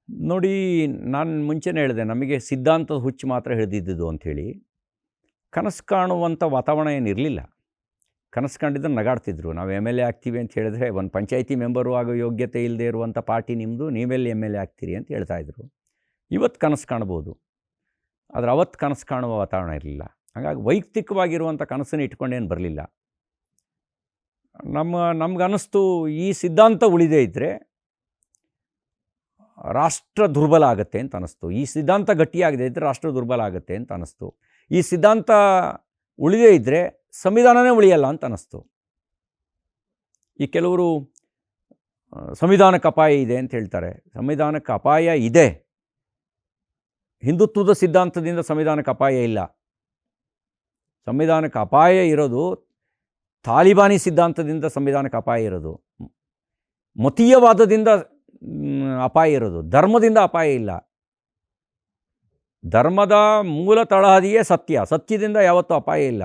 ನೋಡಿ, ನಾನು ಮುಂಚೆನೇ ಹೇಳಿದೆ, ನಮಗೆ ಸಿದ್ಧಾಂತದ ಹುಚ್ಚು ಮಾತ್ರ ಹಿಡಿದಿದ್ದುದು ಅಂಥೇಳಿ. ಕನಸು ಕಾಣುವಂಥ ವಾತಾವರಣ ಏನಿರಲಿಲ್ಲ. ಕನಸು ಕಂಡಿದ್ರೆ ನಗಾಡ್ತಿದ್ರು. ನಾವು ಎಮ್ ಎಲ್ ಎ ಆಗ್ತೀವಿ ಅಂತ ಹೇಳಿದ್ರೆ, ಒಂದು ಪಂಚಾಯಿತಿ ಮೆಂಬರು ಆಗೋ ಯೋಗ್ಯತೆ ಇಲ್ಲದೆ ಇರುವಂಥ ಪಾರ್ಟಿ ನಿಮ್ಮದು, ನೀವೆಲ್ಲಿ ಎಮ್ ಎಲ್ ಎ ಆಗ್ತೀರಿ ಅಂತ ಹೇಳ್ತಾಯಿದ್ರು. ಇವತ್ತು ಕನಸು ಕಾಣ್ಬೋದು, ಆದರೆ ಅವತ್ತು ಕನಸು ಕಾಣುವ ವಾತಾವರಣ ಇರಲಿಲ್ಲ. ಹಾಗಾಗಿ ವೈಯಕ್ತಿಕವಾಗಿರುವಂಥ ಕನಸನ್ನು ಇಟ್ಕೊಂಡೇನು ಬರಲಿಲ್ಲ. ನಮಗನ್ನಿಸ್ತು, ಈ ಸಿದ್ಧಾಂತ ಉಳಿದೇ ಇದ್ದರೆ ರಾಷ್ಟ್ರ ದುರ್ಬಲ ಆಗುತ್ತೆ ಅಂತ ಅನ್ನಿಸ್ತು. ಈ ಸಿದ್ಧಾಂತ ಗಟ್ಟಿಯಾಗದೇ ಇದ್ದರೆ ರಾಷ್ಟ್ರ ದುರ್ಬಲ ಆಗುತ್ತೆ ಅಂತ ಅನ್ನಿಸ್ತು. ಈ ಸಿದ್ಧಾಂತ ಉಳಿದೇ ಇದ್ದರೆ ಸಂವಿಧಾನವೇ ಉಳಿಯಲ್ಲ ಅಂತ ಅನ್ನಿಸ್ತು. ಈ ಕೆಲವರು ಸಂವಿಧಾನಕ್ಕೆ ಅಪಾಯ ಇದೆ ಅಂತ ಹೇಳ್ತಾರೆ. ಸಂವಿಧಾನಕ್ಕೆ ಅಪಾಯ ಇದೆ. ಹಿಂದುತ್ವದ ಸಿದ್ಧಾಂತದಿಂದ ಸಂವಿಧಾನಕ್ಕೆ ಅಪಾಯ ಇಲ್ಲ. ಸಂವಿಧಾನಕ್ಕೆ ಅಪಾಯ ಇರೋದು ತಾಲಿಬಾನಿ ಸಿದ್ಧಾಂತದಿಂದ ಸಂವಿಧಾನಕ್ಕೆ ಅಪಾಯ ಇರೋದು. ಮತೀಯವಾದದಿಂದ ಅಪಾಯ ಇರೋದು, ಧರ್ಮದಿಂದ ಅಪಾಯ ಇಲ್ಲ. ಧರ್ಮದ ಮೂಲ ತಳಹದಿಯೇ ಸತ್ಯ. ಸತ್ಯದಿಂದ ಯಾವತ್ತೂ ಅಪಾಯ ಇಲ್ಲ.